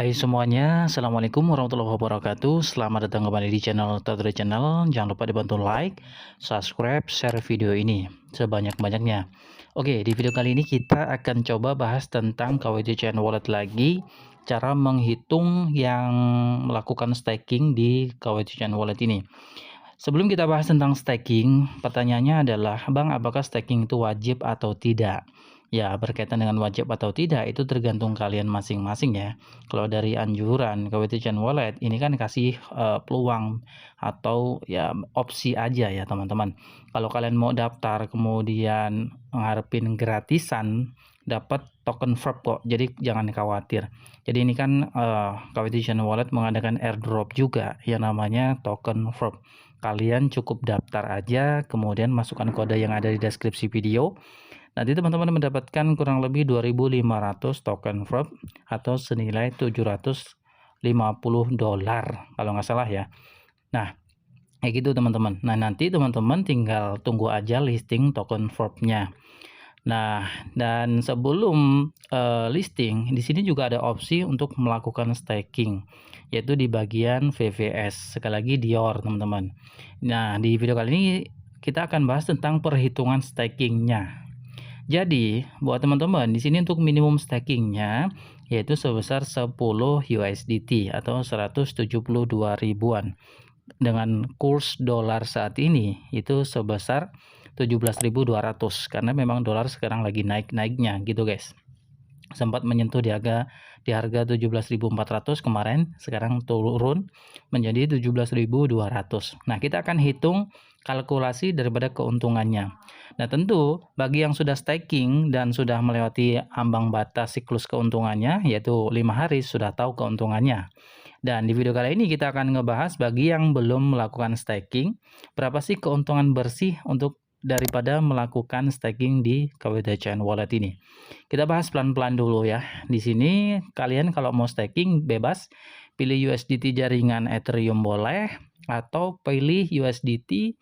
Hai semuanya, Assalamualaikum warahmatullahi wabarakatuh. Selamat datang kembali di channel Trader Channel. Jangan lupa dibantu like, subscribe, share video ini sebanyak-banyaknya. Oke, di video kali ini kita akan coba bahas tentang KWT Chain Wallet lagi. Cara menghitung yang melakukan staking di KWT Chain Wallet ini. Sebelum kita bahas tentang staking, pertanyaannya adalah, Bang, apakah staking itu wajib atau tidak? Ya, berkaitan dengan wajib atau tidak, itu tergantung kalian masing-masing ya. Kalau dari anjuran KWT Chain Wallet, ini kan kasih peluang atau ya opsi aja ya teman-teman. Kalau kalian mau daftar, kemudian ngarepin gratisan, dapat token verb kok, jadi jangan khawatir. Jadi ini kan KWT Chain Wallet mengadakan airdrop juga yang namanya token verb. Kalian cukup daftar aja, kemudian masukkan kode yang ada di deskripsi video. Nanti teman-teman mendapatkan kurang lebih 2.500 token verb atau senilai 750 dolar kalau nggak salah ya. Nah, kayak gitu teman-teman. Nah, nanti teman-teman tinggal tunggu aja listing token verb-nya. Nah, dan sebelum listing, di sini juga ada opsi untuk melakukan staking, yaitu di bagian VVS. Sekali lagi Dior, teman-teman. Nah, di video kali ini kita akan bahas tentang perhitungan stakingnya. Jadi, buat teman-teman, di sini untuk minimum stakingnya yaitu sebesar 10 USDT atau 172 ribuan. Dengan kurs dolar saat ini itu sebesar 17.200 karena memang dolar sekarang lagi naik-naiknya gitu guys. Sempat menyentuh di harga 17.400 kemarin, sekarang turun menjadi 17.200. Nah, kita akan hitung kalkulasi daripada keuntungannya. Nah, tentu bagi yang sudah staking dan sudah melewati ambang batas siklus keuntungannya yaitu 5 hari sudah tahu keuntungannya. Dan di video kali ini kita akan ngebahas bagi yang belum melakukan staking, berapa sih keuntungan bersih untuk daripada melakukan staking di KWT Chain Wallet ini. Kita bahas pelan-pelan dulu ya. Di sini kalian kalau mau staking bebas, pilih USDT jaringan Ethereum boleh, atau pilih USDT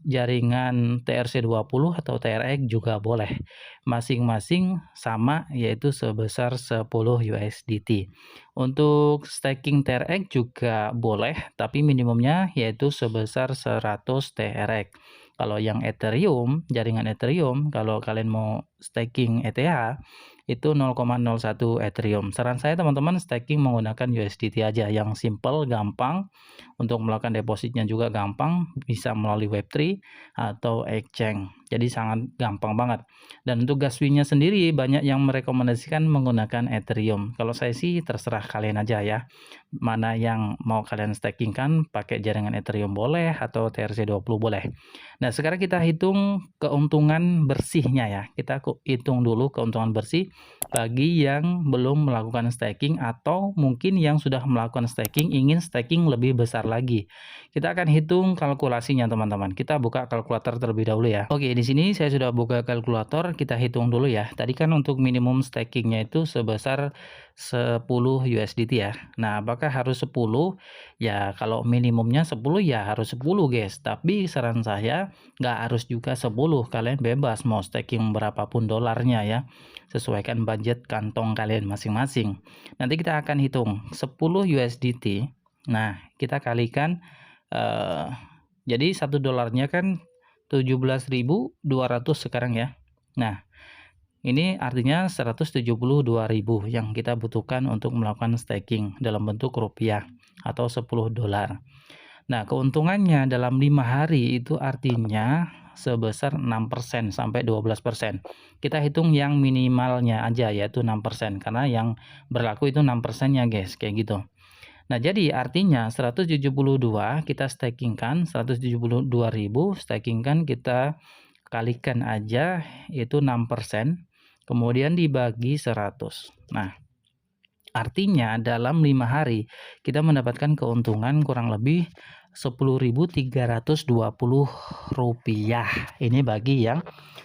jaringan TRC20 atau TRX juga boleh. Masing-masing sama yaitu sebesar 10 USDT. Untuk staking TRX juga boleh, tapi minimumnya yaitu sebesar 100 TRX. Kalau yang Ethereum, jaringan Ethereum, kalau kalian mau staking ETH, itu 0,01 Ethereum. Saran saya teman-teman staking menggunakan USDT aja, yang simple, gampang, untuk melakukan depositnya juga gampang, bisa melalui Web3 atau exchange. Jadi sangat gampang banget. Dan untuk gas fee-nya sendiri banyak yang merekomendasikan menggunakan Ethereum. Kalau saya sih terserah kalian aja ya. Mana yang mau kalian staking kan, pakai jaringan Ethereum boleh atau TRC20 boleh. Nah, sekarang kita hitung keuntungan bersihnya ya. Kita hitung dulu keuntungan bersih bagi yang belum melakukan staking atau mungkin yang sudah melakukan staking ingin staking lebih besar lagi. Kita akan hitung kalkulasinya teman-teman. Kita buka kalkulator terlebih dahulu ya. Oke, di sini saya sudah buka kalkulator, kita hitung dulu ya. Tadi kan untuk minimum stakingnya itu sebesar 10 USDT ya. Nah, apakah harus 10? Ya, kalau minimumnya 10 ya harus 10 guys. Tapi saran saya nggak harus juga 10. Kalian bebas mau staking berapapun dolarnya ya. Sesuaikan budget kantong kalian masing-masing. Nanti kita akan hitung 10 USDT. Nah, kita kalikan jadi 1 dolarnya kan 17.200 sekarang ya. Nah, ini artinya 172.000 yang kita butuhkan untuk melakukan staking dalam bentuk rupiah atau 10 dolar. Nah, keuntungannya dalam 5 hari itu artinya sebesar 6% sampai 12%. Kita hitung yang minimalnya aja yaitu 6% karena yang berlaku itu 6%-nya guys, kayak gitu. Nah, jadi artinya 172 kita stakingkan, 172.000 stakingkan kita kalikan aja itu 6%, kemudian dibagi 100. Nah, artinya dalam 5 hari kita mendapatkan keuntungan kurang lebih 10.320 rupiah. Ini bagi yang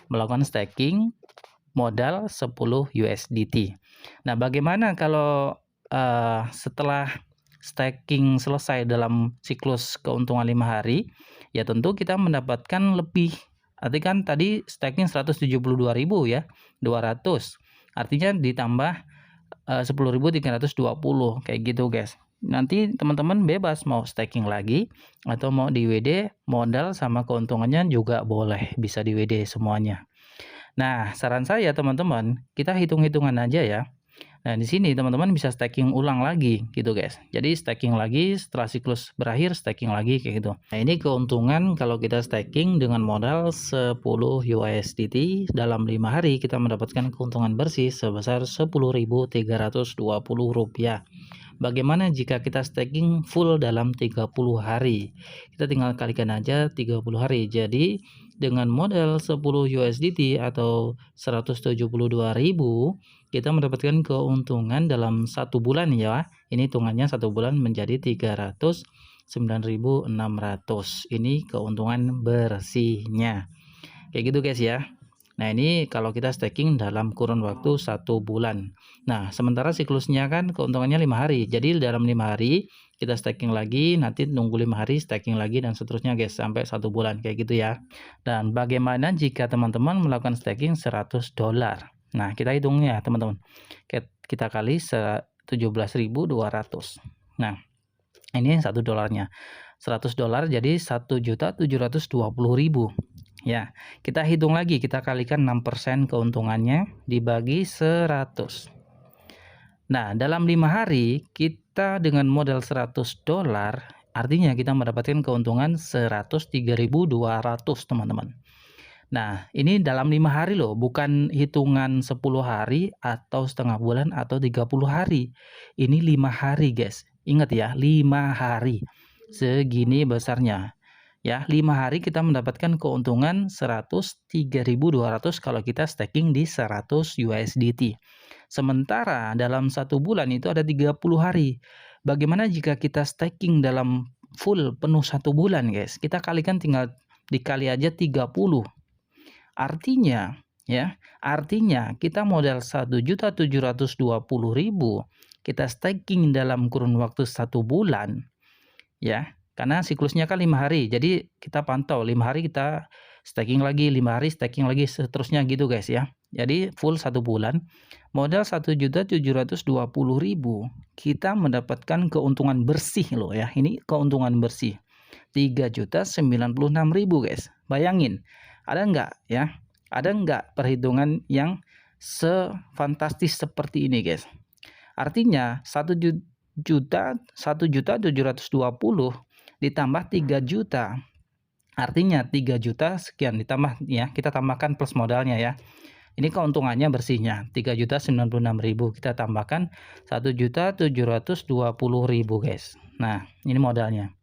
melakukan staking modal 10 USDT. Nah, bagaimana kalau setelah staking selesai dalam siklus keuntungan 5 hari? Ya tentu kita mendapatkan lebih. Arti kan tadi staking 172.000 ya, 200. Artinya ditambah 10.320 kayak gitu guys. Nanti teman-teman bebas mau staking lagi atau mau di WD, modal sama keuntungannya juga boleh, bisa di WD semuanya. Nah, saran saya teman-teman, kita hitung-hitungan aja ya. Nah, di sini teman-teman bisa staking ulang lagi gitu guys. Jadi staking lagi setelah siklus berakhir, staking lagi kayak gitu. Nah, ini keuntungan kalau kita staking dengan modal 10 USDT dalam 5 hari kita mendapatkan keuntungan bersih sebesar Rp10.320. Bagaimana jika kita staking full dalam 30 hari? Kita tinggal kalikan aja 30 hari. Jadi dengan modal 10 USDT atau 172.000, kita mendapatkan keuntungan dalam 1 bulan ya. Ini hitungannya 1 bulan menjadi 309.600. Ini keuntungan bersihnya. Kayak gitu guys ya. Nah, ini kalau kita staking dalam kurun waktu 1 bulan. Nah, sementara siklusnya kan keuntungannya 5 hari. Jadi dalam 5 hari kita staking lagi, nanti nunggu 5 hari staking lagi dan seterusnya guys sampai 1 bulan kayak gitu ya. Dan bagaimana jika teman-teman melakukan staking $100? Nah, kita hitungnya teman-teman. Kita kali 17.200. Nah, ini $1-nya. $100 jadi 1.720.000. Ya, kita hitung lagi, kita kalikan 6% keuntungannya dibagi 100. Nah, dalam 5 hari kita dengan modal $100, artinya kita mendapatkan keuntungan 103.200 teman-teman. Nah, ini dalam 5 hari loh, bukan hitungan 10 hari atau setengah bulan atau 30 hari. Ini 5 hari guys. Ingat ya, 5 hari. Segini besarnya. Ya, 5 hari kita mendapatkan keuntungan 103.200 kalau kita staking di 100 USDT. Sementara dalam 1 bulan itu ada 30 hari. Bagaimana jika kita staking dalam full penuh 1 bulan guys? Kita kalikan tinggal dikali aja 30. Artinya kita modal 1.720.000, kita staking dalam kurun waktu 1 bulan ya. Karena siklusnya kan 5 hari. Jadi kita pantau 5 hari kita staking lagi, 5 hari staking lagi, seterusnya gitu guys ya. Jadi full 1 bulan modal 1.720.000 kita mendapatkan keuntungan bersih loh ya. Ini keuntungan bersih 3.096.000 guys. Bayangin, ada enggak ya? Ada enggak perhitungan yang sefantastis seperti ini guys? Artinya 1.720.000 ditambah 3 juta. Artinya 3 juta sekian ditambah ya, kita tambahkan plus modalnya ya. Ini keuntungannya bersihnya 3.096.000, kita tambahkan 1.720.000 guys. Nah, ini modalnya.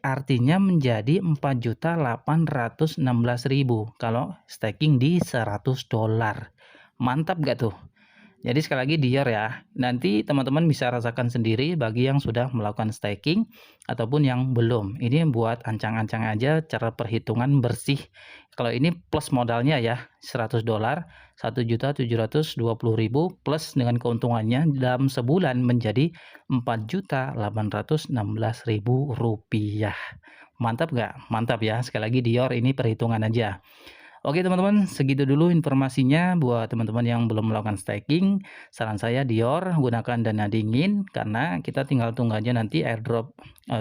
Artinya menjadi 4.816.000 kalau staking di $100. Mantap gak tuh? Jadi sekali lagi Dior ya, nanti teman-teman bisa rasakan sendiri bagi yang sudah melakukan staking ataupun yang belum. Ini buat ancang-ancang aja cara perhitungan bersih. Kalau ini plus modalnya ya, $100, 1.720.000 plus dengan keuntungannya dalam sebulan menjadi 4.816.000 rupiah. Mantap nggak? Mantap ya, sekali lagi Dior ini perhitungan aja. Oke teman-teman, segitu dulu informasinya buat teman-teman yang belum melakukan staking. Saran saya Dior, gunakan dana dingin karena kita tinggal tunggu aja nanti airdrop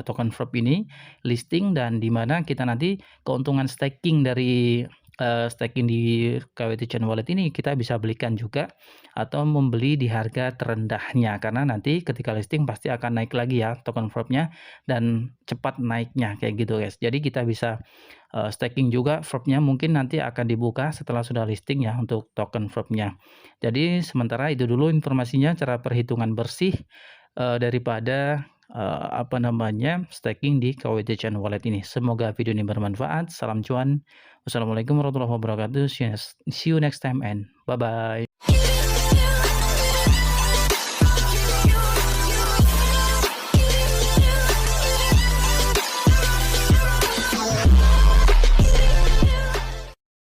token Frop ini listing, dan dimana kita nanti keuntungan staking dari staking di KWT Chain Wallet ini kita bisa belikan juga atau membeli di harga terendahnya, karena nanti ketika listing pasti akan naik lagi ya token Fropnya dan cepat naiknya kayak gitu guys. Jadi kita bisa staking juga Fropnya mungkin nanti akan dibuka setelah sudah listing ya untuk token Fropnya. Jadi sementara itu dulu informasinya cara perhitungan bersih daripada staking di KWT Chain Wallet ini. Semoga video ini bermanfaat. Salam cuan. Wassalamualaikum warahmatullahi wabarakatuh. See you next time and bye bye.